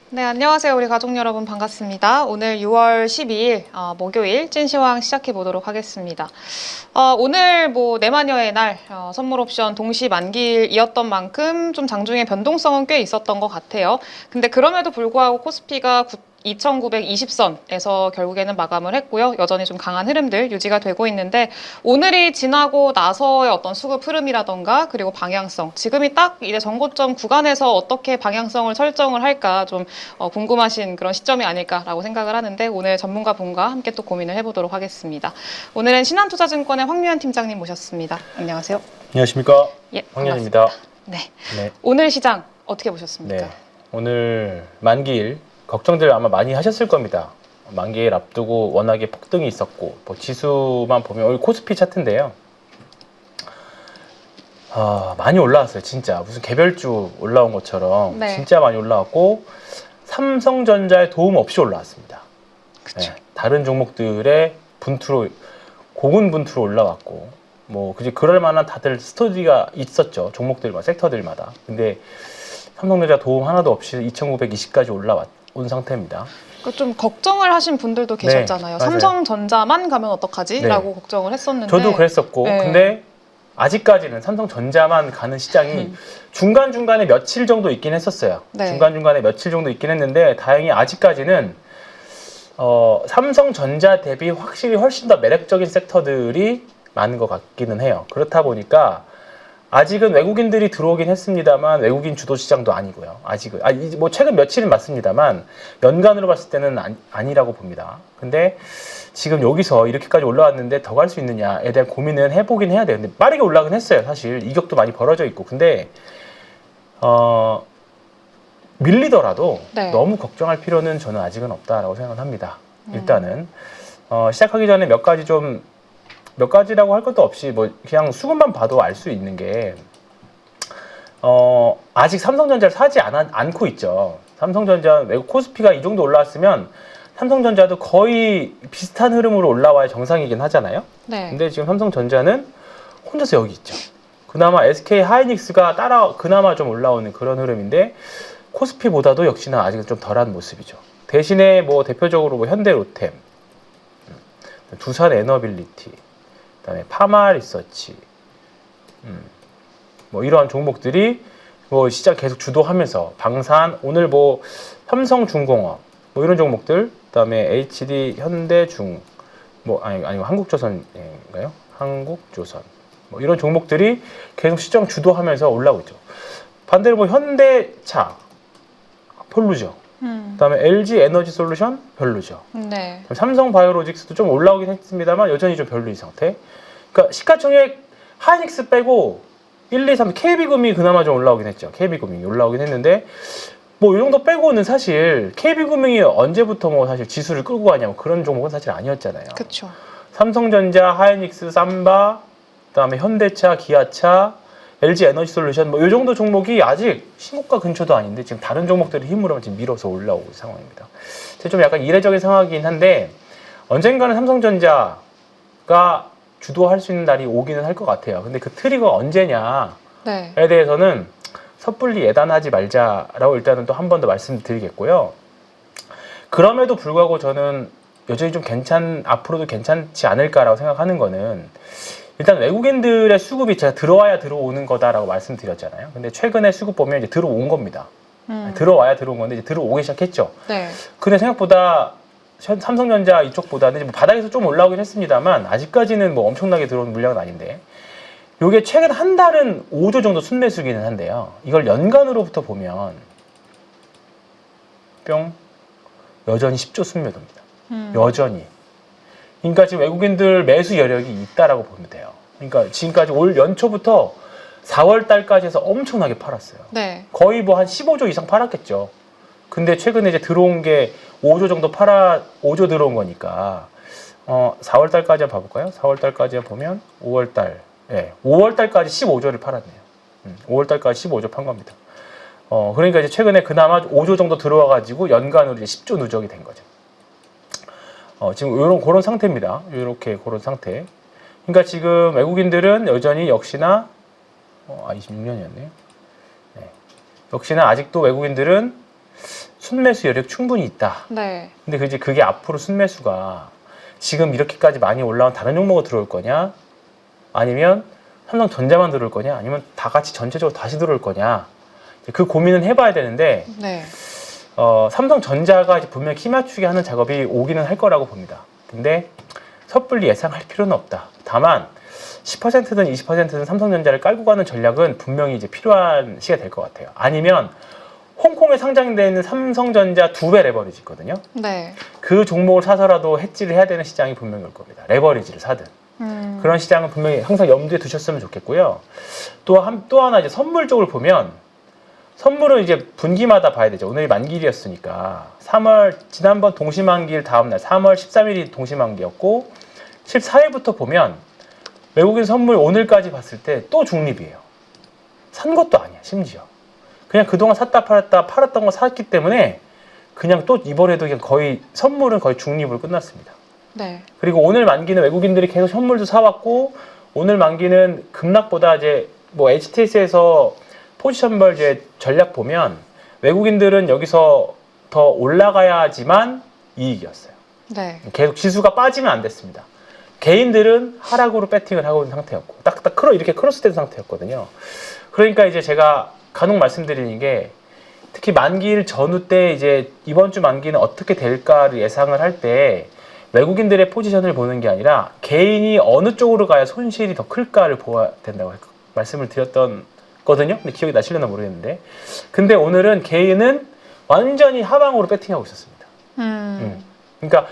네, 안녕하세요. 우리 가족 여러분 반갑습니다. 오늘 6월 12일 목요일 찐시황 시작해 보도록 하겠습니다. 오늘 내마녀의 날 선물 옵션 동시 만기일이었던 만큼 좀 장중에 변동성은 꽤 있었던 것 같아요. 근데 그럼에도 불구하고 코스피가 2,920선에서 결국에는 마감을 했고요. 여전히 좀 강한 흐름들 유지가 되고 있는데 오늘이 지나고 나서의 어떤 수급 흐름이라던가 그리고 방향성, 지금이 딱 이제 전고점 구간에서 어떻게 방향성을 설정을 할까 좀 궁금하신 그런 시점이 아닐까라고 생각을 하는데 오늘 전문가분과 함께 또 고민을 해보도록 하겠습니다. 오늘은 신한투자증권의 황유한 팀장님 모셨습니다. 안녕하세요. 안녕하십니까. 예, 황유한입니다. 네. 네. 오늘 시장 어떻게 보셨습니까? 네. 오늘 만기일 걱정들 아마 많이 하셨을 겁니다. 만기일 앞두고 워낙에 폭등이 있었고 지수만 보면 오늘 코스피 차트인데요. 많이 올라왔어요. 진짜 무슨 개별주 올라온 것처럼 네. 진짜 많이 올라왔고 삼성전자의 도움 없이 올라왔습니다. 그렇죠. 네. 다른 종목들의 고군 분투로 올라왔고 그럴 만한 다들 스터디가 있었죠. 종목들과 섹터들마다. 근데 삼성전자 도움 하나도 없이 2,920까지 온 상태입니다. 좀 걱정을 하신 분들도 계셨잖아요. 네, 삼성전자만 가면 어떡하지? 네. 라고 걱정을 했었는데 저도 그랬었고 네. 근데 아직까지는 삼성전자만 가는 시장이 중간중간에 며칠 정도 있긴 했었어요. 네. 중간중간에 며칠 정도 있긴 했는데 다행히 아직까지는 삼성전자 대비 확실히 훨씬 더 매력적인 섹터들이 많은 것 같기는 해요. 그렇다 보니까 아직은 외국인들이 들어오긴 했습니다만 외국인 주도 시장도 아니고요. 아직은 최근 며칠은 맞습니다만 연간으로 봤을 때는 아니라고 봅니다. 근데 지금 여기서 이렇게까지 올라왔는데 더 갈 수 있느냐에 대한 고민은 해보긴 해야 돼요. 근데 빠르게 올라가긴 했어요. 사실 이격도 많이 벌어져 있고. 근데 밀리더라도 네. 너무 걱정할 필요는 저는 아직은 없다라고 생각을 합니다. 일단은 시작하기 전에 몇 가지라고 할 것도 없이 그냥 수급만 봐도 알 수 있는 게 아직 삼성전자를 사지 않고 있죠. 삼성전자 외국 코스피가 이 정도 올라왔으면 삼성전자도 거의 비슷한 흐름으로 올라와야 정상이긴 하잖아요. 네. 근데 지금 삼성전자는 혼자서 여기 있죠. 그나마 SK 하이닉스가 그나마 좀 올라오는 그런 흐름인데 코스피보다도 역시나 아직은 좀 덜한 모습이죠. 대신에 대표적으로 현대로템, 두산 에너빌리티, 그다음에 파마리서치, 이러한 종목들이 시장 계속 주도하면서 방산, 오늘 삼성중공업 이런 종목들, 그다음에 HD 현대중, 아니고 한국조선인가요? 한국조선 이런 종목들이 계속 시장 주도하면서 올라오고 있죠. 반대로 현대차 별로죠. 그다음에 LG 에너지 솔루션 별로죠. 네. 삼성 바이오로직스도 좀 올라오긴 했습니다만 여전히 좀 별로인 상태. 그러니까 시가총액 하이닉스 빼고 1, 2, 3 KB금이 그나마 좀 올라오긴 했죠. KB금이 올라오긴 했는데 이 정도 빼고는 사실 KB금융이 언제부터 사실 지수를 끌고 가냐 그런 종목은 사실 아니었잖아요. 그렇죠. 삼성전자, 하이닉스, 삼바, 그다음에 현대차, 기아차, LG 에너지 솔루션 이 정도 종목이 아직 신고가 근처도 아닌데 지금 다른 종목들의 힘으로 지금 밀어서 올라오고 있는 상황입니다. 좀 약간 이례적인 상황이긴 한데 언젠가는 삼성전자가 주도할 수 있는 날이 오기는 할 것 같아요. 근데 그 트리거가 언제냐에 네. 대해서는 섣불리 예단하지 말자라고 일단은 또 한 번 더 말씀드리겠고요. 그럼에도 불구하고 저는 여전히 좀 앞으로도 괜찮지 않을까라고 생각하는 거는 일단 외국인들의 수급이 제가 들어와야 들어오는 거다라고 말씀드렸잖아요. 근데 최근에 수급 보면 이제 들어온 겁니다. 들어와야 들어온 건데 이제 들어오기 시작했죠. 네. 근데 생각보다 삼성전자 이쪽보다는 바닥에서 좀 올라오긴 했습니다만 아직까지는 엄청나게 들어온 물량은 아닌데 요게 최근 한 달은 5조 정도 순매수기는 한데요. 이걸 연간으로부터 보면 여전히 10조 순매도입니다. 여전히. 그러니까 지금 외국인들 매수 여력이 있다라고 보면 돼요. 그러니까 지금까지 올 연초부터 4월 달까지 해서 엄청나게 팔았어요. 네. 거의 한 15조 이상 팔았겠죠. 근데 최근에 이제 들어온 게 5조 정도 5조 들어온 거니까 4월 달까지 봐볼까요? 4월 달까지 보면 5월 달, 5월 달까지 15조를 팔았네요. 5월 달까지 15조 판 겁니다. 그러니까 이제 최근에 그나마 5조 정도 들어와가지고 연간으로 이제 10조 누적이 된 거죠. 지금 그런 상태입니다. 그런 상태. 그러니까 지금 외국인들은 여전히 역시나 26년이었네요. 역시나 아직도 외국인들은 순매수 여력 충분히 있다. 네. 근데 그게 앞으로 순매수가 지금 이렇게까지 많이 올라온 다른 종목으로 들어올 거냐? 아니면 삼성전자만 들어올 거냐? 아니면 다 같이 전체적으로 다시 들어올 거냐? 그 고민은 해봐야 되는데 네. 삼성전자가 이제 분명히 키 맞추기 하는 작업이 오기는 할 거라고 봅니다. 근데 섣불리 예상할 필요는 없다. 다만 10%든 20%든 삼성전자를 깔고 가는 전략은 분명히 이제 필요한 시기가 될 것 같아요. 아니면 홍콩에 상장되어 있는 삼성전자 2배 레버리지 있거든요. 네. 그 종목을 사서라도 해지를 해야 되는 시장이 분명히 올 겁니다. 레버리지를 사든. 그런 시장은 분명히 항상 염두에 두셨으면 좋겠고요. 또 하나 이제 선물 쪽을 보면 선물은 이제 분기마다 봐야 되죠. 오늘이 만기일이었으니까 3월 지난번 동시만기일 다음날 3월 13일이 동시만기였고 14일부터 보면 외국인 선물 오늘까지 봤을 때 또 중립이에요. 산 것도 아니야 심지어. 그냥 그동안 샀다 팔았던 거 샀기 때문에 그냥 또 이번에도 그냥 거의 선물은 거의 중립으로 끝났습니다. 네. 그리고 오늘 만기는 외국인들이 계속 선물도 사왔고 오늘 만기는 급락보다 이제 뭐 HTS에서 포지션별 이제 전략 보면 외국인들은 여기서 더 올라가야지만 이익이었어요. 네. 계속 지수가 빠지면 안 됐습니다. 개인들은 하락으로 배팅을 하고 있는 상태였고 딱딱 이렇게 크로스된 상태였거든요. 그러니까 이제 제가 간혹 말씀드리는 게 특히 만기일 전후 때 이제 이번 주 만기는 어떻게 될까를 예상을 할 때 외국인들의 포지션을 보는 게 아니라 개인이 어느 쪽으로 가야 손실이 더 클까를 보아야 된다고 말씀을 드렸던 거든요. 근데 기억이 나시려나 모르겠는데. 근데 오늘은 개인은 완전히 하방으로 배팅하고 있었습니다. 그러니까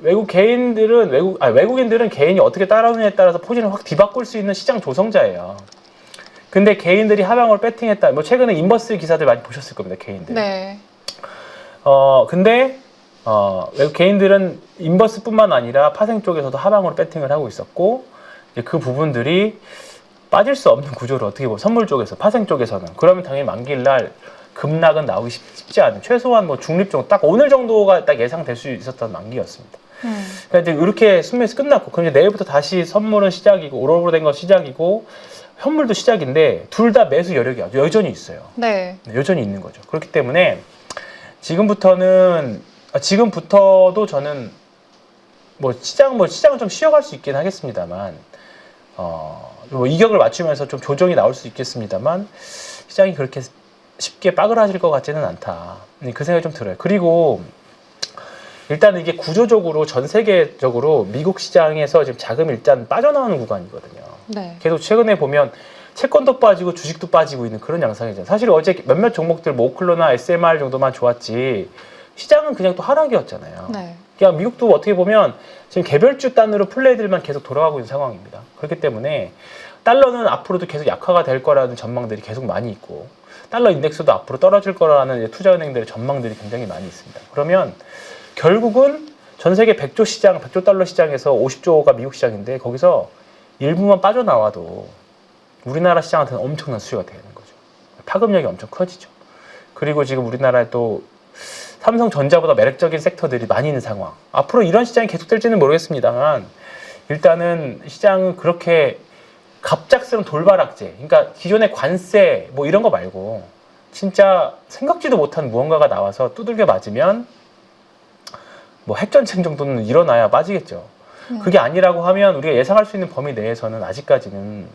외국인들은 개인이 어떻게 따라오느냐에 따라서 포지션을 확 뒤바꿀 수 있는 시장 조성자예요. 근데 개인들이 하방으로 배팅했다. 뭐 최근에 인버스 기사들 많이 보셨을 겁니다. 개인들. 네. 근데 외국 개인들은 인버스뿐만 아니라 파생 쪽에서도 하방으로 배팅을 하고 있었고 이제 그 부분들이 빠질 수 없는 구조를 어떻게 보면 선물 쪽에서 파생 쪽에서는 그러면 당연히 만기일날 급락은 나오기 쉽지 않은 최소한 뭐 중립 정도 딱 오늘 정도가 딱 예상될 수 있었던 만기였습니다. 그러니까 이제 이렇게 순매수 끝났고 그럼 이제 내일부터 다시 선물은 시작이고 오로로 된 거 시작이고 현물도 시작인데 둘 다 매수 여력이 여전히 있어요. 네. 여전히 있는 거죠. 그렇기 때문에 지금부터도 저는 시장은 좀 쉬어갈 수 있긴 하겠습니다만 뭐 이격을 맞추면서 좀 조정이 나올 수 있겠습니다만 시장이 그렇게 쉽게 빠그라질 것 같지는 않다. 그 생각이 좀 들어요. 그리고 일단 이게 구조적으로 전 세계적으로 미국 시장에서 지금 자금이 일단 빠져나오는 구간이거든요. 네. 계속 최근에 보면 채권도 빠지고 주식도 빠지고 있는 그런 양상이잖아요. 사실 어제 몇몇 종목들 뭐 오클로나 SMR 정도만 좋았지 시장은 그냥 또 하락이었잖아요. 네. 그러니까 미국도 어떻게 보면 지금 개별주 단으로 플레이들만 계속 돌아가고 있는 상황입니다. 그렇기 때문에 달러는 앞으로도 계속 약화가 될 거라는 전망들이 계속 많이 있고 달러 인덱스도 앞으로 떨어질 거라는 투자은행들의 전망들이 굉장히 많이 있습니다. 그러면 결국은 전 세계 100조 시장, 100조 달러 시장에서 50조가 미국 시장인데 거기서 일부만 빠져나와도 우리나라 시장한테는 엄청난 수요가 되는 거죠. 파급력이 엄청 커지죠. 그리고 지금 우리나라에 또 삼성전자보다 매력적인 섹터들이 많이 있는 상황. 앞으로 이런 시장이 계속될지는 모르겠습니다만 일단은 시장은 그렇게 갑작스러운 돌발악재, 그러니까 기존의 관세 뭐 이런 거 말고 진짜 생각지도 못한 무언가가 나와서 두들겨 맞으면 뭐 핵전쟁 정도는 일어나야 빠지겠죠. 그게 아니라고 하면 우리가 예상할 수 있는 범위 내에서는 아직까지는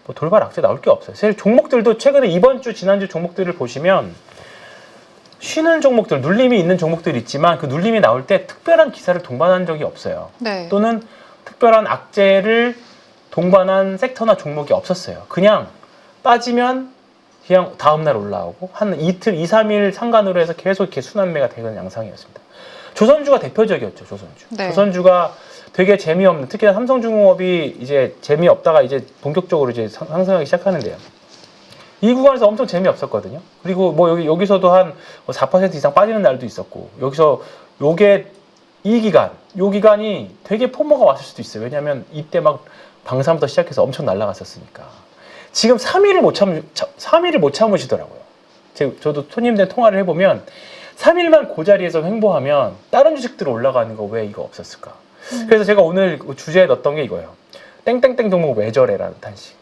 뭐 돌발 악재 나올 게 없어요. 사실 종목들도 최근에 이번 주, 지난주 종목들을 보시면 쉬는 종목들, 눌림이 있는 종목들이 있지만 그 눌림이 나올 때 특별한 기사를 동반한 적이 없어요. 네. 또는 특별한 악재를 동반한 섹터나 종목이 없었어요. 그냥 빠지면 그냥 다음날 올라오고 한 이틀, 2, 3일 상간으로 해서 계속 이렇게 순환매가 되는 양상이었습니다. 조선주가 대표적이었죠. 조선주. 네. 조선주가 되게 재미없는, 특히나 삼성중공업이 이제 재미없다가 이제 본격적으로 이제 상승하기 시작하는데요. 이 구간에서 엄청 재미없었거든요. 그리고 뭐 여기서도 한 4% 이상 빠지는 날도 있었고, 여기서 요게 이 기간이 되게 포모가 왔을 수도 있어요. 왜냐하면 이때 막 방산부터 시작해서 엄청 날아갔었으니까. 지금 3일을 못 참으시더라고요. 저도 손님들 통화를 해보면 3일만 그 자리에서 횡보하면 다른 주식들 올라가는 거 왜 이거 없었을까? 그래서 제가 오늘 주제에 넣었던 게 이거예요. 땡땡땡 종목 왜 저래라는 단식.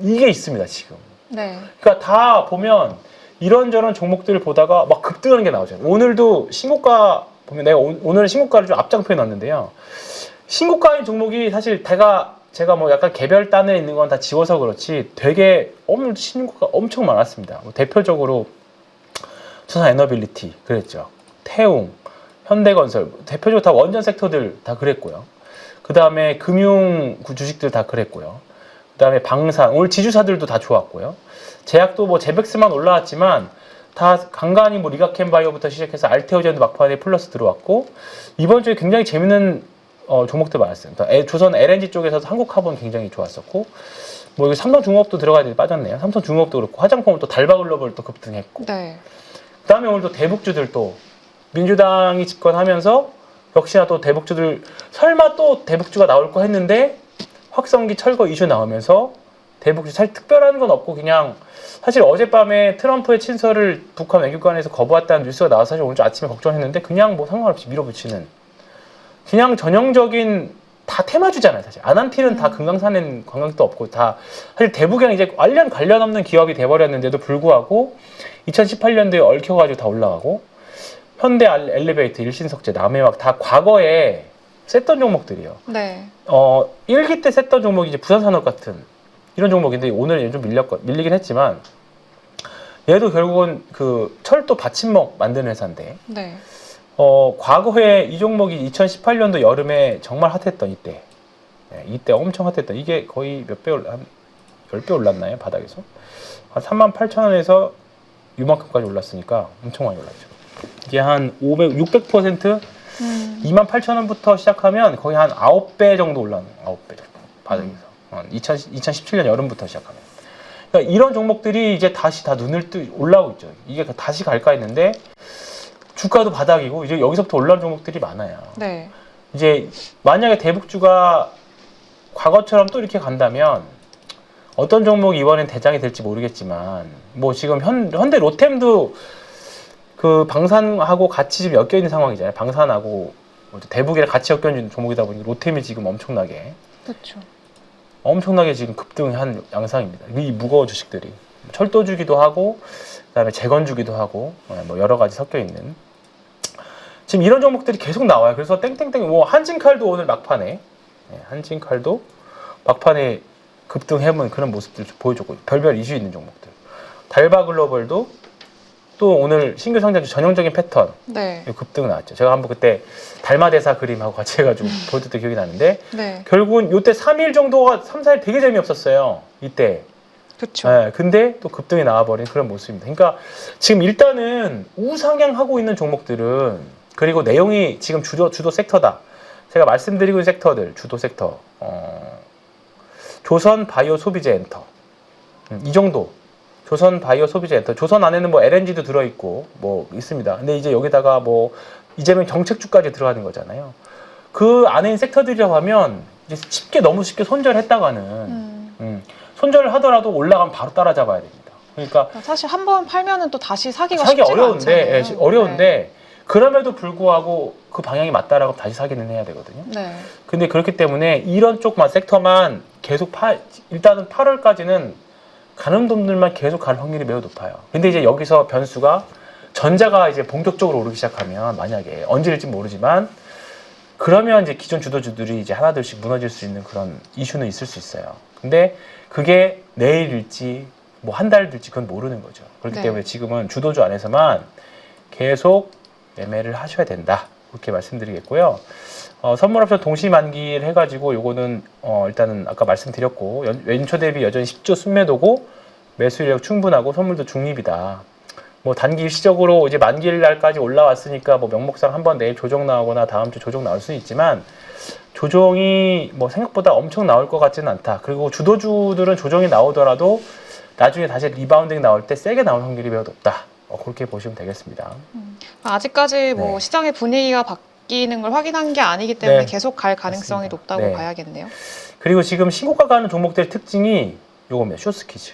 이게 있습니다, 지금. 네. 그러니까 다 보면 이런저런 종목들을 보다가 막 급등하는 게 나오죠. 오늘도 신고가 보면 내가 오늘은 신고가를 좀 앞장표에 놨는데요. 신고가인 종목이 사실 제가 뭐 약간 개별 단에 있는 건 다 지워서 그렇지 되게 오늘 신고가 엄청 많았습니다. 뭐 대표적으로 투산에너빌리티 그랬죠. 태웅, 현대건설 대표적으로 다 원전 섹터들 다 그랬고요. 그 다음에 금융 주식들 다 그랬고요. 그 다음에 방산 오늘 지주사들도 다 좋았고요. 제약도 뭐 제백스만 올라왔지만 다 간간히 뭐 리가캠바이오부터 시작해서 알테오젠도 막판에 플러스 들어왔고 이번 주에 굉장히 재밌는 종목들 많았어요. 조선 LNG 쪽에서도 한국카본 굉장히 좋았었고 뭐 여기 삼성중공업도 들어가야 돼 빠졌네요. 삼성중공업도 그렇고 화장품은 또 달바글로벌 또 급등했고 네. 그다음에 오늘 또 대북주들 또 민주당이 집권하면서 역시나 또 대북주들 설마 또 대북주가 나올 거 했는데 확성기 철거 이슈 나오면서 대북주 사실 특별한 건 없고 그냥 사실 어젯밤에 트럼프의 친서를 북한 외교관에서 거부했다는 뉴스가 나와서 사실 오늘 아침에 걱정했는데 그냥 뭐 상관없이 밀어붙이는 그냥 전형적인 다 테마주잖아요. 사실 아난티는 다 금강산엔 관광도 없고 다 사실 대북이랑 이제 관련 없는 기업이 돼버렸는데도 불구하고 2018년도에 얽혀가지고 다 올라가고 현대 엘리베이터, 일신석재, 남해왕 다 과거에 셌던 종목들이에요. 네. 1기 때 셌던 종목이 이제 부산산업 같은 이런 종목인데 오늘은 좀 밀리긴 했지만 얘도 결국은 그 철도 받침목 만드는 회사인데 네. 과거에 이 종목이 2018년도 여름에 정말 핫했던 이때. 네, 이때 엄청 핫했던 이게 거의 몇 배 한 10배 올랐나요? 바닥에서? 한 38,000원에서 이만큼까지 올랐으니까 엄청 많이 올랐죠. 이게 한 600% 28,000원부터 시작하면 거의 한 9배 정도 올랐는 9배 정도 바닥에서. 2017년 여름부터 시작하면. 그러니까 이런 종목들이 이제 다시 다 눈을 올라오고 있죠. 이게 다시 갈까 했는데 주가도 바닥이고 이제 여기서부터 올라오는 종목들이 많아요. 네. 이제 만약에 대북주가 과거처럼 또 이렇게 간다면 어떤 종목이 이번엔 대장이 될지 모르겠지만 뭐 지금 현대 로템도 그 방산하고 같이 지금 엮여 있는 상황이잖아요. 방산하고 대북이랑 같이 엮여 있는 종목이다 보니 로템이 지금 엄청나게 지금 급등한 양상입니다. 이 무거운 주식들이 철도주기도 하고 그다음에 재건주기도 하고 뭐 여러 가지 섞여 있는 지금 이런 종목들이 계속 나와요. 그래서 땡땡땡 뭐 한진칼도 오늘 막판에 한진칼도 막판에 급등해본 그런 모습들 보여줬고 별별 이슈 있는 종목들 달바글로벌도 또 오늘 신규 상장주 전형적인 패턴 네. 급등 나왔죠. 제가 한번 그때 달마대사 그림하고 같이 해가지고 보여줬던 기억이 나는데 네. 결국은 요때 3일 정도가 3, 4일 되게 재미없었어요. 이때. 그렇죠. 네, 근데 또 급등이 나와버린 그런 모습입니다. 그러니까 지금 일단은 우상향하고 있는 종목들은 그리고 내용이 지금 주도 섹터다. 제가 말씀드리고 있는 섹터들 주도 섹터 조선 바이오 소비재 엔터 이 정도 조선 바이오 소비재 엔터 조선 안에는 뭐 LNG도 들어있고 뭐 있습니다. 근데 이제 여기다가 뭐 이재명 정책주까지 들어가는 거잖아요. 그 안에 있는 섹터들이라고 하면 이제 너무 쉽게 손절했다가는 손절을 하더라도 올라가면 바로 따라잡아야 됩니다. 그러니까 사실 한 번 팔면은 또 다시 사기가 사기 쉽지가 어려운데 않잖아요. 어려운데 네. 그럼에도 불구하고 그 방향이 맞다라고 다시 사기는 해야 되거든요. 네. 근데 그렇기 때문에 이런 쪽만 섹터만 계속 일단은 8월까지는 가는 돈들만 계속 갈 확률이 매우 높아요. 근데 이제 여기서 변수가 전자가 이제 본격적으로 오르기 시작하면 만약에 언제일지 모르지만 그러면 이제 기존 주도주들이 이제 하나둘씩 무너질 수 있는 그런 이슈는 있을 수 있어요. 근데 그게 내일일지 뭐 한 달 될지 그건 모르는 거죠. 그렇기 네. 때문에 지금은 주도주 안에서만 계속 매매를 하셔야 된다. 그렇게 말씀드리겠고요. 선물옵션 동시 만기를 해가지고 요거는 일단은 아까 말씀드렸고 연초 대비 여전히 10조 순매도고 매수력 충분하고 선물도 중립이다. 뭐 단기 일시적으로 이제 만기일 날까지 올라왔으니까 뭐 명목상 한번 내일 조정 나오거나 다음 주 조정 나올 수는 있지만 조정이 뭐 생각보다 엄청 나올 것 같지는 않다. 그리고 주도주들은 조정이 나오더라도 나중에 다시 리바운딩 나올 때 세게 나올 확률이 매우 높다. 그렇게 보시면 되겠습니다. 아직까지 뭐 네. 시장의 분위기가 바뀌는 걸 확인한 게 아니기 때문에 네. 계속 갈 가능성이 맞습니다. 높다고 네. 봐야겠네요. 그리고 지금 신고가 가는 종목들의 특징이 요겁니다. 쇼스키즈.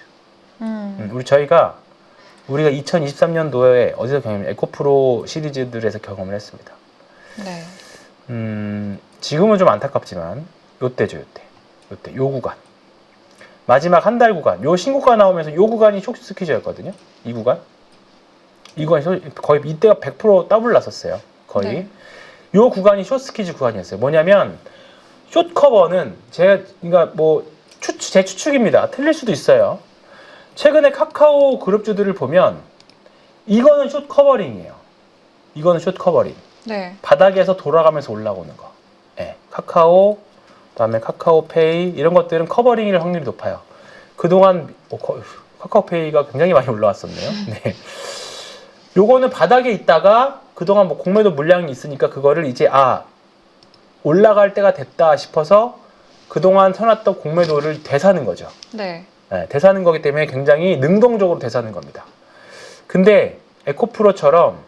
우리가 2023년도에 어디서 경험했냐면 에코프로 시리즈들에서 경험을 했습니다. 네. 지금은 좀 안타깝지만 요때죠. 요 구간. 마지막 한 달 구간. 요 신고가 나오면서 요 구간이 쇼스키즈였거든요. 이 구간. 이건 거의 이때가 100% 더블 났었어요. 거의. 네. 요 구간이 숏스키즈 구간이었어요. 뭐냐면 숏 커버는 그러니까 뭐 제 추측입니다. 틀릴 수도 있어요. 최근에 카카오 그룹주들을 보면 이거는 숏 커버링이에요. 이거는 숏 커버링. 네. 바닥에서 돌아가면서 올라오는 거. 네. 카카오, 그다음에 카카오페이 이런 것들은 커버링일 확률이 높아요. 그동안 카카오페이가 굉장히 많이 올라왔었네요. 네. 요거는 바닥에 있다가 그동안 뭐 공매도 물량이 있으니까 그거를 이제 올라갈 때가 됐다 싶어서 그동안 쳐놨던 공매도를 되사는 거죠. 네. 네, 되사는 거기 때문에 굉장히 능동적으로 되사는 겁니다. 근데 에코프로처럼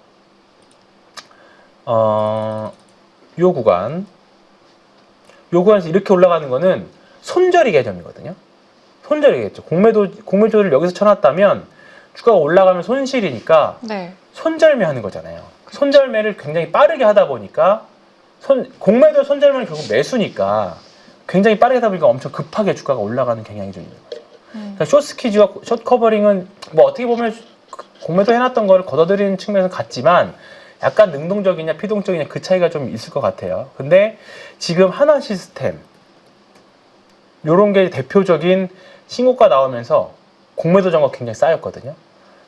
요 구간에서 이렇게 올라가는 거는 손절이 개념이거든요. 손절이겠죠. 공매도를 여기서 쳐놨다면 주가가 올라가면 손실이니까 네. 손절매 하는 거잖아요. 손절매를 굉장히 빠르게 하다 보니까 공매도 손절매는 결국 매수니까 굉장히 빠르게 하다 보니까 엄청 급하게 주가가 올라가는 경향이 좀 있는 거죠. 그러니까 숏스키즈와 숏 커버링은 뭐 어떻게 보면 공매도 해놨던 거를 걷어들이는 측면에서 같지만 약간 능동적이냐 피동적이냐 그 차이가 좀 있을 것 같아요. 근데 지금 하나 시스템 요런 게 대표적인 신고가 나오면서 공매도 정도가 굉장히 쌓였거든요.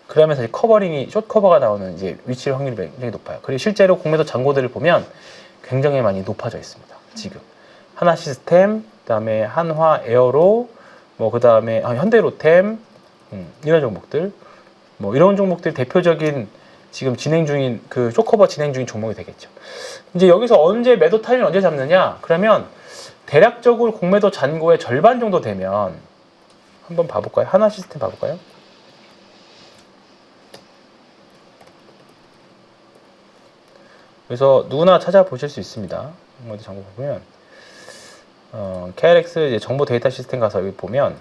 그러면서 이제 커버링이 숏 커버가 나오는 이제 위치의 확률이 굉장히 높아요. 그리고 실제로 공매도 잔고들을 보면 굉장히 많이 높아져 있습니다. 지금 하나 시스템, 그다음에 한화 에어로, 뭐 그다음에 현대로템 이런 종목들, 뭐 이런 종목들 대표적인 지금 진행 중인 그 숏커버 진행 중인 종목이 되겠죠. 이제 여기서 언제 매도 타이밍 언제 잡느냐? 그러면 대략적으로 공매도 잔고의 절반 정도 되면 한번 봐볼까요? 하나 시스템 봐볼까요? 그래서 누구나 찾아보실 수 있습니다. 공매도 잔고 보면 KRX 이제 정보 데이터 시스템 가서 여기 보면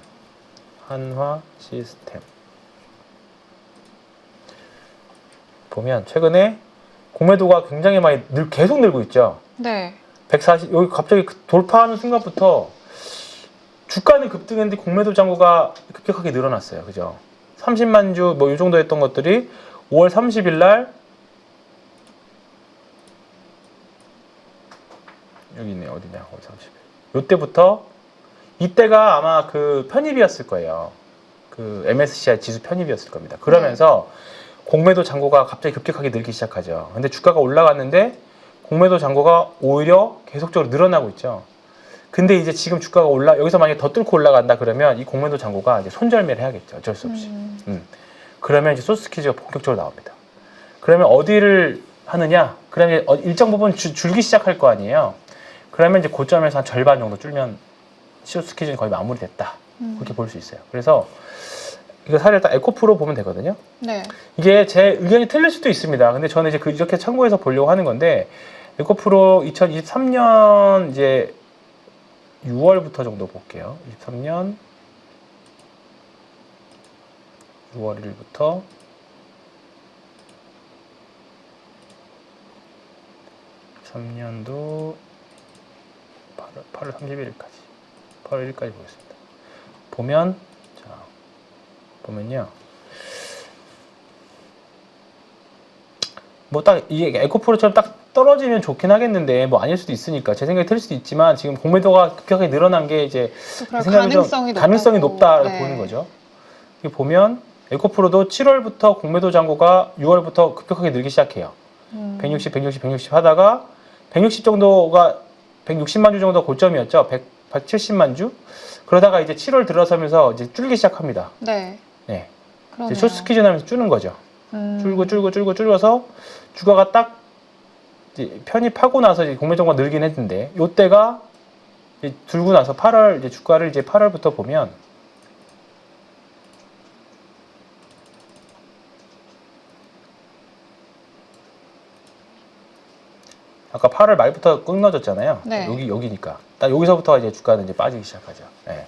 한화 시스템 보면 최근에 공매도가 굉장히 많이 계속 늘고 있죠. 네. 140 여기 갑자기 돌파하는 순간부터 주가는 급등했는데 공매도 잔고가 급격하게 늘어났어요. 그죠? 30만 주 뭐 이 정도 했던 것들이 5월 30일 날 여기 있네. 어디냐? 5월 30일. 요때부터 이때가 아마 그 편입이었을 거예요. 그 MSCI 지수 편입이었을 겁니다. 그러면서 공매도 잔고가 갑자기 급격하게 늘기 시작하죠. 근데 주가가 올라갔는데 공매도 잔고가 오히려 계속적으로 늘어나고 있죠. 근데 이제 지금 주가가 여기서 만약에 더 뚫고 올라간다 그러면 이 공매도 잔고가 이제 손절매를 해야겠죠. 어쩔 수 없이. 그러면 이제 숏스키즈가 본격적으로 나옵니다. 그러면 어디를 하느냐? 그러면 일정 부분 줄기 시작할 거 아니에요. 그러면 이제 고점에서 한 절반 정도 줄면 숏스키즈는 거의 마무리됐다. 그렇게 볼 수 있어요. 그래서 이거 사례를 딱 에코프로 보면 되거든요. 네. 이게 제 의견이 틀릴 수도 있습니다. 근데 저는 이제 이렇게 참고해서 보려고 하는 건데 에코프로 2023년 이제 6월부터 정도 볼게요. 23년 6월 1일부터 3년도 8월 31일까지 8월 1일까지 보겠습니다. 보면요. 뭐 딱 이게 에코프로처럼 딱 떨어지면 좋긴 하겠는데 뭐 아닐 수도 있으니까 제 생각이 틀릴 수도 있지만 지금 공매도가 급격하게 늘어난 게 이제 제 생각이 가능성이 높다고 네. 보는 거죠. 여기 보면 에코프로도 7월부터 공매도 잔고가 6월부터 급격하게 늘기 시작해요. 160 하다가 160 정도가 160만 주 정도 고점이었죠. 170만 주. 그러다가 이제 7월 들어서면서 이제 줄기 시작합니다. 네. 네. 그러네요. 숏스키즈 나면서 줄는 거죠. 줄어서 주가가 딱 이제 편입하고 나서 이제 공매 정도가 늘긴 했는데 요때가 이제 들고 나서 8월 이제 주가를 이제 8월부터 보면 아까 8월 말부터 끊어졌잖아요. 네. 여기니까 딱 여기서부터 이제 주가는 이제 빠지기 시작하죠. 네.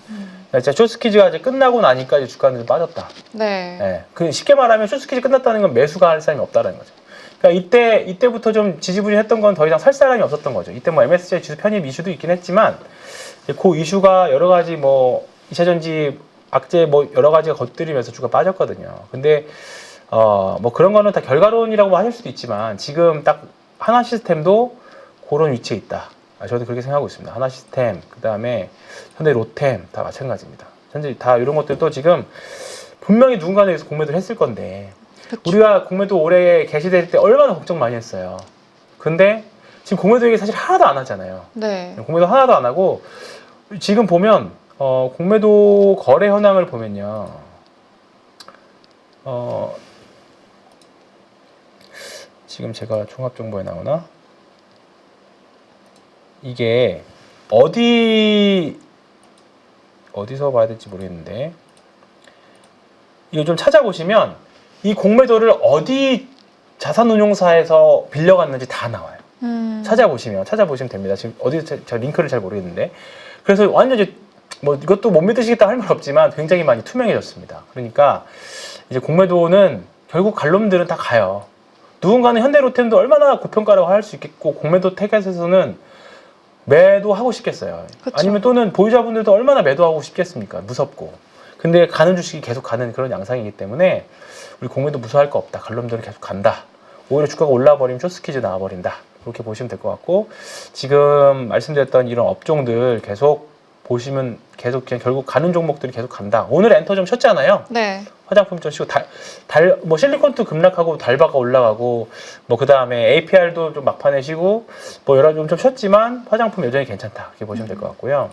자, 숏스키즈가 이제 끝나고 나니까 이제 주가는 좀 빠졌다. 네. 네. 그 쉽게 말하면 숏스키즈 끝났다는 건 매수가 할 사람이 없다는 거죠. 그러니까 이때부터 좀 지지부진했던 건 더 이상 살 사람이 없었던 거죠. 이때 뭐 MSCI 지수 편입 이슈도 있긴 했지만 그 이슈가 여러 가지 뭐 2차전지 악재 뭐 여러 가지가 겉들이면서 주가 빠졌거든요. 근데 뭐 그런 거는 다 결과론이라고 하실 수도 있지만 지금 딱 하나 시스템도 그런 위치에 있다. 저도 그렇게 생각하고 있습니다. 하나 시스템, 그 다음에 현대 로템 다 마찬가지입니다. 현재 다 이런 것들도 지금 분명히 누군가에 의해서 공매도를 했을 건데 그쵸. 우리가 공매도 올해 개시될 때 얼마나 걱정 많이 했어요. 근데 지금 공매도 얘기 사실 하나도 안 하잖아요. 네. 공매도 하나도 안 하고 지금 보면 공매도 거래 현황을 보면요. 지금 제가 종합정보에 나오나? 이게 어디서 봐야 될지 모르겠는데 이거 좀 찾아보시면 이 공매도를 어디 자산운용사에서 빌려갔는지 다 나와요. 찾아보시면 됩니다. 지금 어디서 제가 링크를 잘 모르겠는데 그래서 완전 이제 뭐 이것도 못 믿으시겠다 할 말 없지만 굉장히 많이 투명해졌습니다. 그러니까 이제 공매도는 결국 갈 놈들은 다 가요. 누군가는 현대로템도 얼마나 고평가라고 할 수 있겠고 공매도 태겟에서는 매도하고 싶겠어요. 그쵸. 아니면 또는 보유자분들도 얼마나 매도하고 싶겠습니까? 무섭고. 근데 가는 주식이 계속 가는 그런 양상이기 때문에 우리 공매도 무서워할 거 없다. 갈 놈들은 계속 간다. 오히려 주가가 올라버리면 쇼스퀴즈 나와버린다. 그렇게 보시면 될 것 같고 지금 말씀드렸던 이런 업종들 계속 보시면 계속 그냥 결국 가는 종목들이 계속 간다. 오늘 엔터 좀 쉬었잖아요. 네. 화장품 좀 쉬고 뭐 실리콘도 급락하고 달바가 올라가고 뭐 그 다음에 APR도 좀 막판에 쉬고 뭐 여러 좀 쉬었지만 화장품 여전히 괜찮다. 이렇게 보시면 될 것 같고요.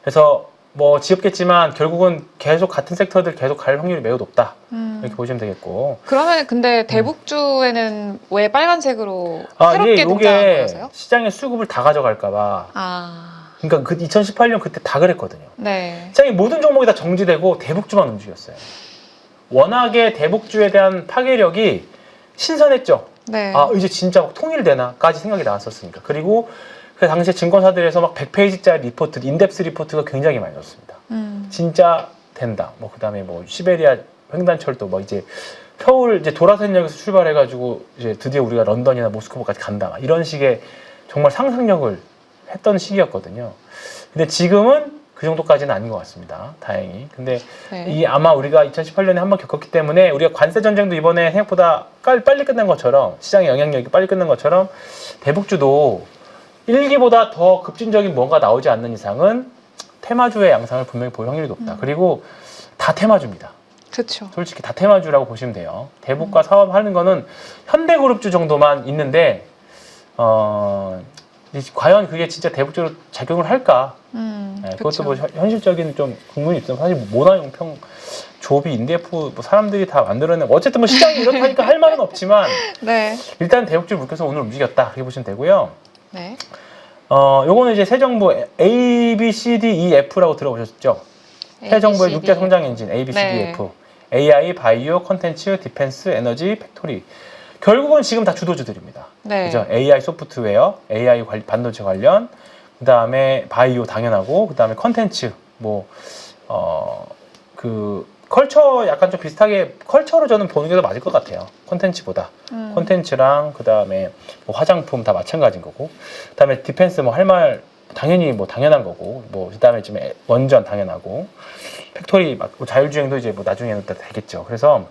그래서 뭐 지겹겠지만 결국은 계속 같은 섹터들 계속 갈 확률이 매우 높다. 이렇게 보시면 되겠고. 그러면 근데 대북주에는 왜 빨간색으로 이게 새롭게 등장한 요게 거라서요? 시장의 수급을 다 가져갈까봐. 아. 그러니까 그 2018년 그때 다 그랬거든요. 네. 시장의 모든 종목이 다 정지되고 대북주만 움직였어요. 워낙에 대북주에 대한 파괴력이 신선했죠. 네. 이제 진짜 통일되나까지 생각이 나왔었으니까. 그리고 그 당시에 증권사들에서 막 100페이지짜리 리포트, 인덱스 리포트가 굉장히 많이 넣었습니다. 진짜 된다. 뭐 그다음에 뭐 시베리아 횡단철도 막 이제 서울 이제 도라센역에서 출발해가지고 이제 드디어 우리가 런던이나 모스크바까지 간다. 막 이런 식의 정말 상상력을 했던 시기였거든요. 근데 지금은 그 정도까지는 아닌 것 같습니다. 다행히. 근데 네. 이 아마 우리가 2018년에 한번 겪었기 때문에 우리가 관세 전쟁도 이번에 생각보다 빨리 끝난 것처럼 시장의 영향력이 빨리 끝난 것처럼 대북주도 1기보다 더 급진적인 뭔가 나오지 않는 이상은 테마주의 양상을 분명히 볼 확률이 높다. 그리고 다 테마주입니다. 그렇죠. 솔직히 다 테마주라고 보시면 돼요. 대북과 사업하는 거는 현대그룹주 정도만 있는데 과연 그게 진짜 대북주로 작용을 할까? 그것도 뭐 현실적인 좀 궁금이 있어요. 사실 뭐 모나용평, 조비, 인데프 뭐 사람들이 다 만들어낸 어쨌든 뭐 시장이 이렇다니까 할 말은 없지만 네. 일단 대북주를 묶여서 오늘 움직였다 이렇게 보시면 되고요. 네. 요거는 이제 새 정부 A, B, C, D, E, F라고 들어보셨죠? 새 정부의 6대 성장 엔진 A, B, C, D, 네. F. AI, 바이오, 컨텐츠, 디펜스, 에너지, 팩토리. 결국은 지금 다 주도주들입니다. 네. 그죠? AI 소프트웨어, AI 반도체 관련, 그 다음에 바이오 당연하고, 그 다음에 컨텐츠, 컬처 약간 좀 비슷하게, 컬처로 저는 보는 게 더 맞을 것 같아요. 컨텐츠보다. 컨텐츠랑, 그 다음에 뭐 화장품 다 마찬가지인 거고, 그 다음에 디펜스 뭐 할 말, 당연히 뭐 당연한 거고, 그 다음에 지금 원전 당연하고, 팩토리, 자율주행도 이제 뭐 나중에는 다 되겠죠. 그래서,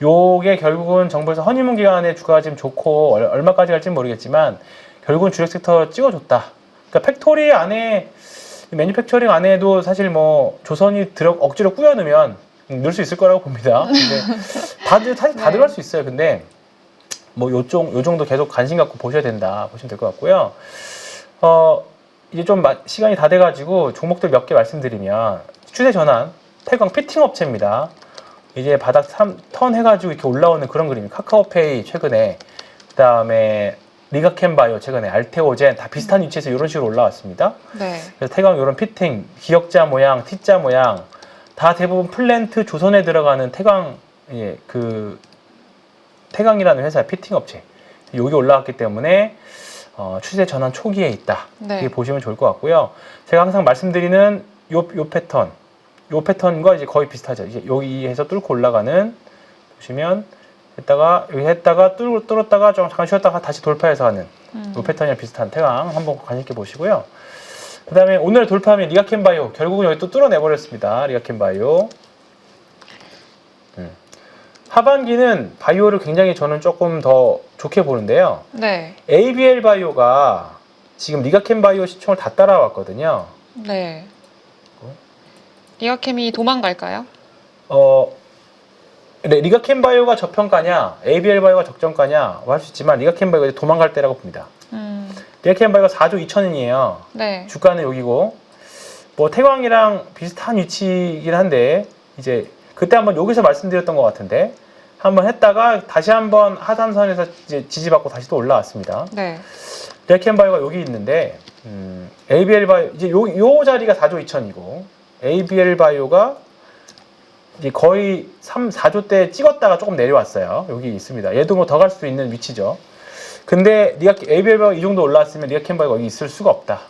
요게 결국은 정부에서 허니문 기간에 주가가 지금 좋고 얼마까지 갈지는 모르겠지만 결국은 주력 sek터 찍어줬다. 그러니까 팩토리 안에 매니팩처링 안에도 사실 뭐 조선이 억지로 꾸겨 넣으면 넣을 수 있을 거라고 봅니다. 근데 사실 다 들어갈 수 있어요. 근데 뭐 요 정도 계속 관심 갖고 보셔야 된다 보시면 될 것 같고요. 이제 좀 시간이 다 돼가지고 종목들 몇 개 말씀드리면 추세 전환 태광 피팅 업체입니다. 이제 바닥 턴 해가지고 이렇게 올라오는 그런 그림이 카카오페이 최근에 그 다음에 리가캠바이오 최근에 알테오젠 다 비슷한 위치에서 이런 식으로 올라왔습니다. 네. 그래서 태광 이런 피팅 기역자 모양, T자 모양 다 대부분 플랜트 조선에 들어가는 태광 태광이라는 회사의 피팅 업체 여기 올라왔기 때문에 추세 전환 초기에 있다. 네. 이렇게 보시면 좋을 것 같고요. 제가 항상 말씀드리는 요 패턴과 이제 거의 비슷하죠. 이제 여기에서 뚫고 올라가는 보시면 여기 했다가 뚫었다가 좀 잠깐 쉬었다가 다시 돌파해서 하는 요 패턴이랑 비슷한 태광 한번 관심 있게 보시고요. 그 다음에 오늘 돌파하면 리가캠바이오 결국은 여기 또 뚫어내 버렸습니다. 리가캠바이오 하반기는 바이오를 굉장히 저는 조금 더 좋게 보는데요. 네. ABL 바이오가 지금 리가캠 바이오 시총을 다 따라왔거든요. 네. 리가캠이 도망갈까요? 네, 리가캠 바이오가 저평가냐, ABL 바이오가 적정가냐 할 수 있지만 리가캠 바이오가 이제 도망갈 때라고 봅니다. 리가캠 바이오가 4조 2천원이에요. 네. 주가는 여기고 뭐 태광이랑 비슷한 위치이긴 한데 이제 그때 한번 여기서 말씀드렸던 것 같은데 한번 했다가 다시 한번 하단선에서 이제 지지받고 다시 또 올라왔습니다. 네. 리가캠 바이오가 여기 있는데 ABL 바이오 이제 요 자리가 4조 2천이고 ABL 바이오가 이제 거의 4조 때 찍었다가 조금 내려왔어요. 여기 있습니다. 얘도 뭐 더 갈 수 있는 위치죠. 근데 ABL 바이오가 이 정도 올라왔으면 리가캠 바이오가 여기 있을 수가 없다.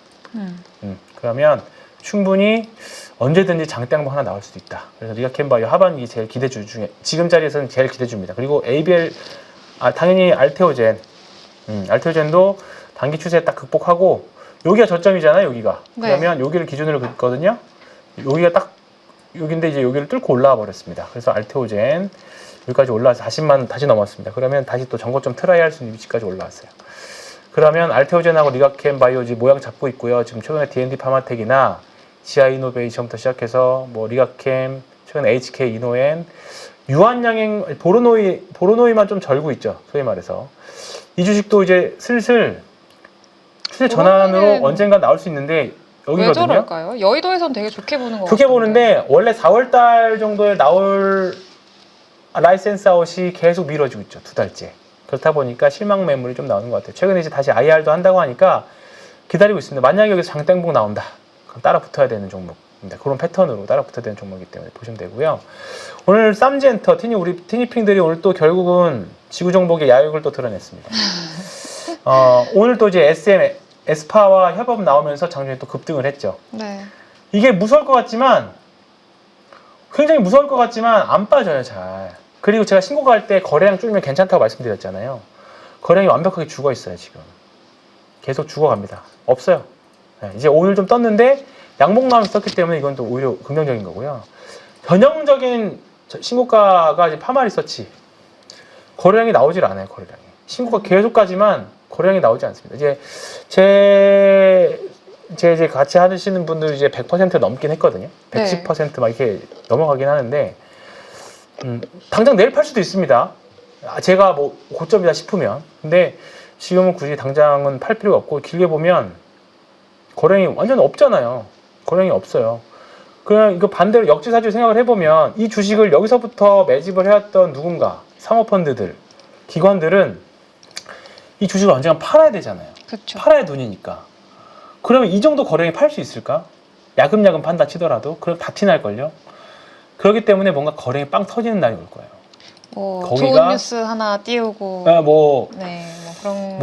그러면 충분히 언제든지 장대항복 하나 나올 수도 있다. 그래서 리가캠 바이오 하반기 제일 기대주 중에 지금 자리에서는 제일 기대주입니다. 그리고 ABL 당연히 알테오젠 알테오젠도 단기 추세 딱 극복하고 여기가 저점이잖아요. 여기가. 네. 그러면 여기를 기준으로 긋거든요. 여기가 딱 여기인데 이제 여기를 뚫고 올라와 버렸습니다. 그래서 알테오젠 여기까지 올라와서 40만 다시 넘었습니다. 그러면 다시 또 전고점 트라이 할 수 있는 위치까지 올라왔어요. 그러면 알테오젠하고 리가캠 바이오지 모양 잡고 있고요. 지금 최근에 D&D 파마텍이나 지아이노베이션부터 시작해서 뭐 리가캠, 최근에 HK 이노엔, 유한양행 보로노이만 좀 절고 있죠. 소위 말해서 이 주식도 이제 슬슬 추세 전환으로 언젠가 나올 수 있는데 여기거든요. 왜 저럴까요? 여의도에선 되게 좋게 보는 거 좋게 같은데. 보는데 원래 4월달 정도에 나올 라이센스 아웃이 계속 미뤄지고 있죠. 2달째. 그렇다 보니까 실망 매물이 좀 나오는 것 같아요. 최근에 이제 다시 IR도 한다고 하니까 기다리고 있습니다. 만약에 여기서 장땡봉 나온다. 그럼 따라 붙어야 되는 종목입니다. 그런 패턴으로 따라 붙어야 되는 종목이기 때문에 보시면 되고요. 오늘 쌈지엔터 우리 티니핑들이 오늘 또 결국은 지구 정복의 야욕을 또 드러냈습니다. 오늘 또 이제 에스파와 협업 나오면서 장중에 또 급등을 했죠. 네. 이게 무서울 것 같지만 굉장히 무서울 것 같지만 안 빠져요. 잘. 그리고 제가 신고가 때 거래량 줄이면 괜찮다고 말씀드렸잖아요. 거래량이 완벽하게 죽어 있어요. 지금 계속 죽어갑니다. 없어요. 네, 이제 오늘 좀 떴는데 양봉 나오면서 떴기 때문에 이건 또 오히려 긍정적인 거고요. 전형적인 신고가가 이제 파마리서치 거래량이 나오질 않아요. 거래량이 신고가 계속 가지만 거래량이 나오지 않습니다. 이제 이제 같이 하시는 분들 이제 100% 넘긴 했거든요. 110% 막 이렇게 넘어가긴 하는데 당장 내일 팔 수도 있습니다. 제가 뭐 고점이다 싶으면. 근데 지금은 굳이 당장은 팔 필요가 없고 길게 보면 거래량이 완전 없잖아요. 거래량이 없어요. 그냥 이거 반대로 역지사지 생각을 해보면 이 주식을 여기서부터 매집을 해왔던 누군가 사모펀드들, 기관들은 이 주식을 언젠가 팔아야 되잖아요. 그쵸. 팔아야 돈이니까. 그러면 이 정도 거래량이 팔 수 있을까? 야금야금 판다 치더라도 그럼 다 티날걸요. 그렇기 때문에 뭔가 거래량이 빵 터지는 날이 올 거예요. 좋은 뉴스 하나 띄우고 네, 뭐 그런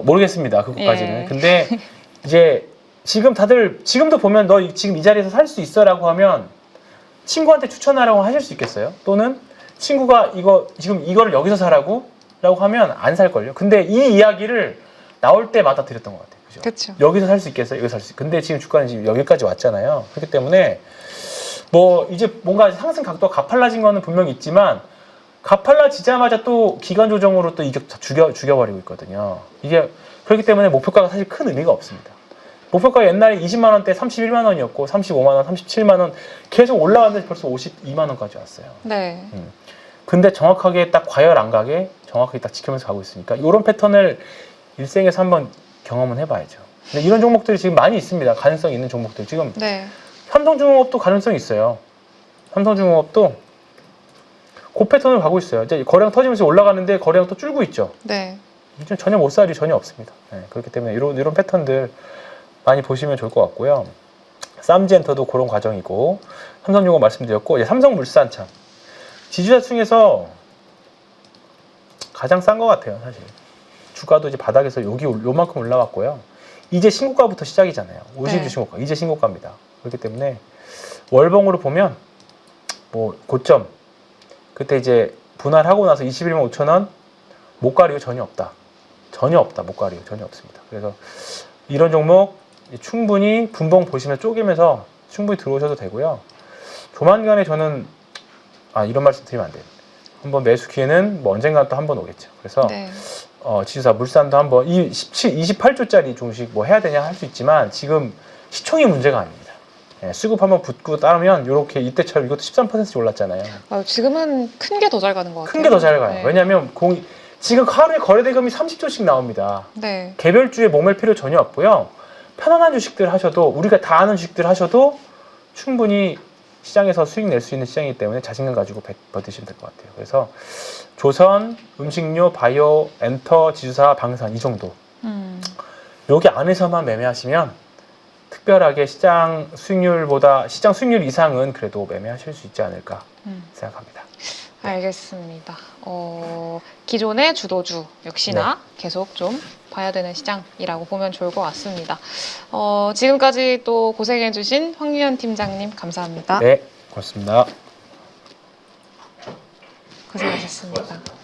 모르겠습니다. 그것까지는. 예. 근데 이제 지금 다들 지금도 보면 너 지금 이 자리에서 살 수 있어라고 하면 친구한테 추천하라고 하실 수 있겠어요? 또는 친구가 지금 이거를 여기서 사라고 하면 안 살걸요. 근데 이 이야기를 나올 때마다 드렸던 것 같아요. 그죠? 그쵸. 여기서 살 수 있겠어요? 여기서 살 수 있어요. 근데 지금 주가는 지금 여기까지 왔잖아요. 그렇기 때문에 뭐 이제 뭔가 상승 각도가 가팔라진 거는 분명히 있지만 가팔라지자마자 또 기간 조정으로 또 이격 죽여버리고 있거든요. 이게 그렇기 때문에 목표가가 사실 큰 의미가 없습니다. 목표가 옛날에 20만 원대 31만 원이었고 35만 원, 37만 원 계속 올라왔는데 벌써 52만 원까지 왔어요. 네. 근데 정확하게 딱 과열 안 가게 정확하게 딱 지키면서 가고 있으니까 이런 패턴을 일생에서 한번 경험은 해봐야죠. 근데 이런 종목들이 지금 많이 있습니다. 가능성 있는 종목들 지금 네. 삼성중공업도 가능성이 있어요. 삼성중공업도 그 패턴을 가고 있어요. 이제 거래량 터지면서 올라가는데 거래량 또 줄고 있죠. 네. 이제 전혀 못 살이 전혀 없습니다. 네, 그렇기 때문에 이런 패턴들 많이 보시면 좋을 것 같고요. 쌈지엔터도 그런 과정이고 삼성중공업 말씀드렸고 이제 삼성물산 참 지주사 중에서 가장 싼 것 같아요. 사실 주가도 이제 바닥에서 요만큼 올라왔고요. 이제 신고가부터 시작이잖아요. 52주 신고가 이제 신고가입니다. 그렇기 때문에 월봉으로 보면 뭐 고점 그때 이제 분할하고 나서 21만 5천 원 못 가리고 전혀 없다. 못 가리고 전혀 없습니다. 그래서 이런 종목 충분히 분봉 보시면 쪼개면서 충분히 들어오셔도 되고요. 조만간에 저는 이런 말씀 드리면 안 돼요. 한번 매수 기회는 뭐 언젠가 또 한 번 오겠죠. 그래서 네. 지주사 물산도 한번 이 28조짜리 종식 뭐 해야 되냐 할 수 있지만 지금 시총이 문제가 아닙니다. 예, 수급 한번 붙고 따르면 이렇게 이때처럼 이것도 13%씩 올랐잖아요. 지금은 큰 게 더 잘 가는 것 같아요. 큰 게 더 잘 가요. 네. 왜냐하면 지금 하루에 거래대금이 30조씩 나옵니다. 네. 개별주에 몸을 필요 전혀 없고요. 편안한 주식들 하셔도 우리가 다 아는 주식들 하셔도 충분히 시장에서 수익 낼 수 있는 시장이기 때문에 자신감 가지고 버티시면 될 것 같아요. 그래서 조선, 음식료, 바이오, 엔터, 지주사, 방산 이 정도. 여기 안에서만 매매하시면 특별하게 시장 수익률 이상은 그래도 매매하실 수 있지 않을까 생각합니다. 알겠습니다. 기존의 주도주 역시나 계속 좀 봐야 되는 시장이라고 보면 좋을 것 같습니다. 지금까지 또 고생해주신 황유현 팀장님 감사합니다. 네, 고맙습니다. 고생하셨습니다.